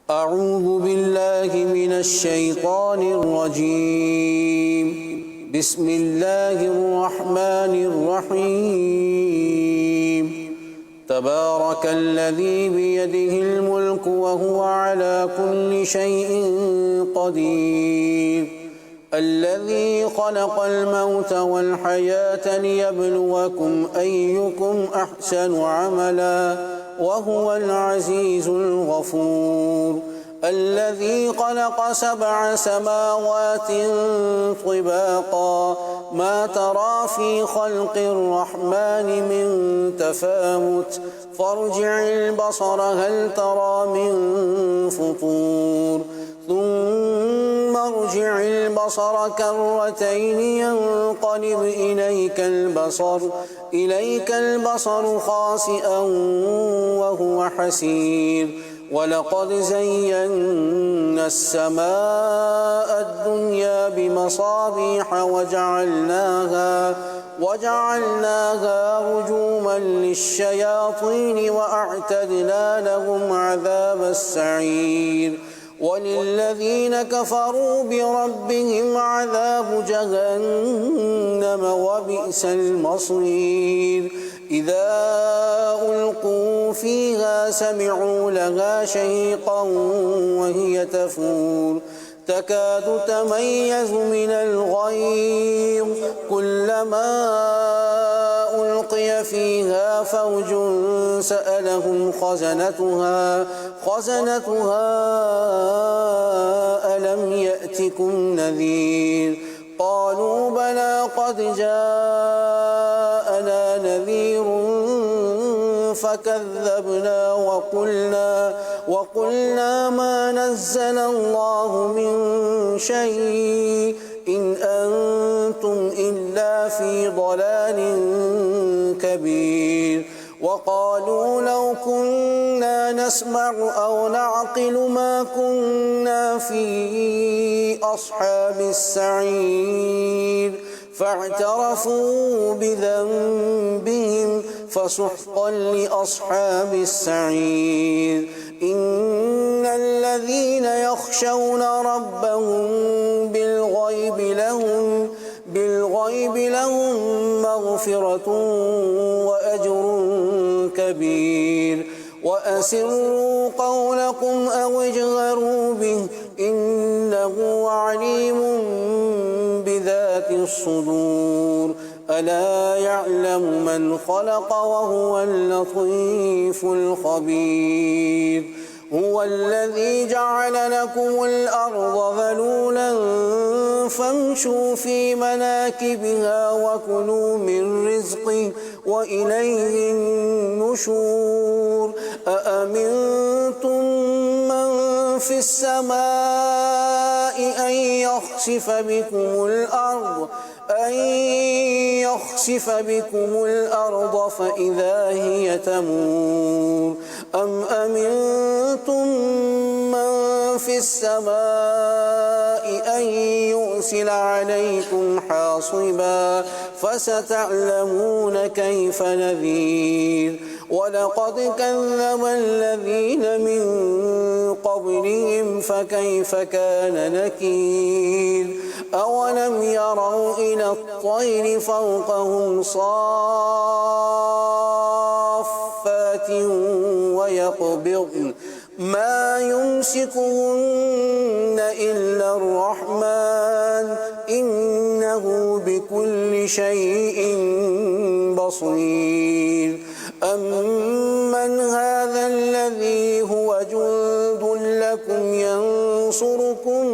أعوذ بالله من الشيطان الرجيم. بسم الله الرحمن الرحيم. تبارك الذي بيده الملك وهو على كل شيء قدير. الذي خلق الموت والحياة ليبلوكم أيكم أحسن عملا وهو العزيز الغفور. الذي خلق 7 سماوات طباقا ما ترى في خلق الرحمن من تفاوت فارجع البصر هل ترى من فطور ثم ارجع البصر كرتين ينقلب إليك البصر خاسئا وهو حسير. ولقد زينا السماء الدنيا بمصابيح وجعلناها رجوما للشياطين وأعتدنا لهم عذاب السعير. وللذين كفروا بربهم عذاب جهنم وبئس المصير. إذا ألقوا فيها سمعوا لها شهيقا وهي تفور تكاد تميز من الغيظ كلما ألقي فيها فوج سألهم خزنتها ألم يأتكم نذير قالوا بلى قد جاءنا نذير فكذبنا وقلنا ما نزل الله من شيء إن أنتم إلا في ضلال كبير. وقالوا لو كنا نسمع أو نعقل ما كنا في أصحاب السعير فاعترفوا بذنبهم فسحقا لأصحاب السعير. إن الذين يخشون ربهم بالغيب لهم مغفرة وأجر كبير. وأسروا قولكم أو اجهروا به إنه عليم بذات الصدور. ألا يعلم من خلق وهو اللطيف الخبير. هو الذي جعل لكم الأرض ذلولا فامشوا في مناكبها وكلوا من رزقه وإليه النشور. أأمنتم من في السماء أن يخسف بكم الأرض فإذا هي تمور أم أمنتم من في السماء أن يرسل عليكم حاصبا فستعلمون كيف نذير. ولقد كذب الذين من قبلهم فكيف كان نكير. أولم يروا إلى الطير فوقهم صافات ويقبضن ما يمسكهن إلا الرحمن إنه بكل شيء بصير. أمن هذا الذي هو جند لكم ينصركم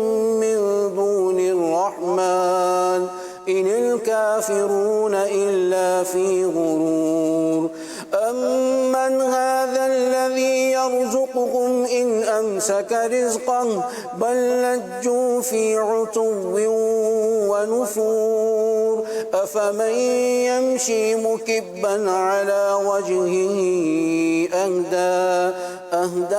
من دون الرحمن إن الكافرون إلا في غرور. أمن هذا الذي يرزقكم إن أمسك رزقه بل لجوا في عتو ونفور. أفمن يمشي مكبا على وجهه أهدى أمن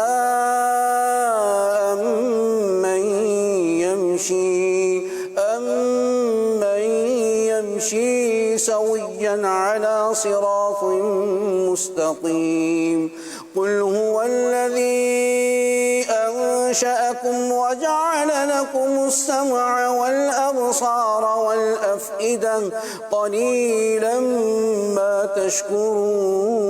يمشي سويا على صراط مستقيم. قل هو الذي لكم السمع والأبصار والأفئدة قليلا ما تشكرون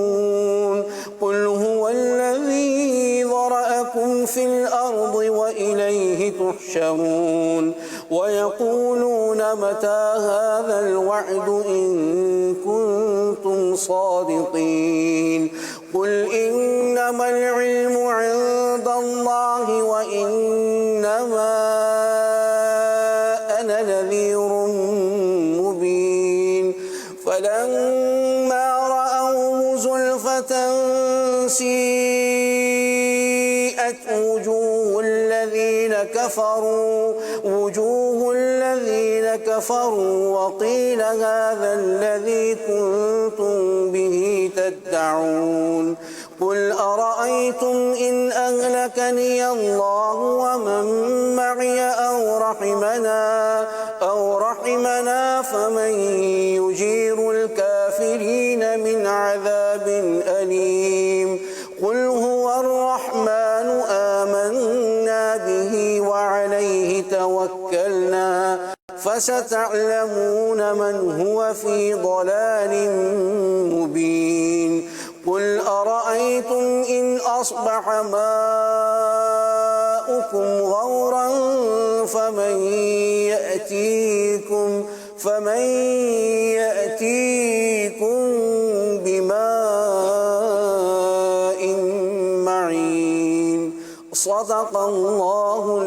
قل هو الذي ذرأكم في الأرض وإليه تحشرون ويقولون متى هذا الوعد إن كنتم صادقين قل إنما العلم عند الله وإنما أنا نذير مبين فلما رأوه زلفة سيئت وجوه الذين كفروا وقيل هذا الذي كنتم به تدعون قل أرأيتم إن أهلكني الله ومن معي أو رحمنا فمن يجير الكافرين من عذاب أليم قل هو الرحمن آمنا به وعليه توكلنا فستعلمون من هو في ضلال مبين قل أرأيتم إن أصبح ماؤكم غورا فمن يأتيكم بماء معين صدق الله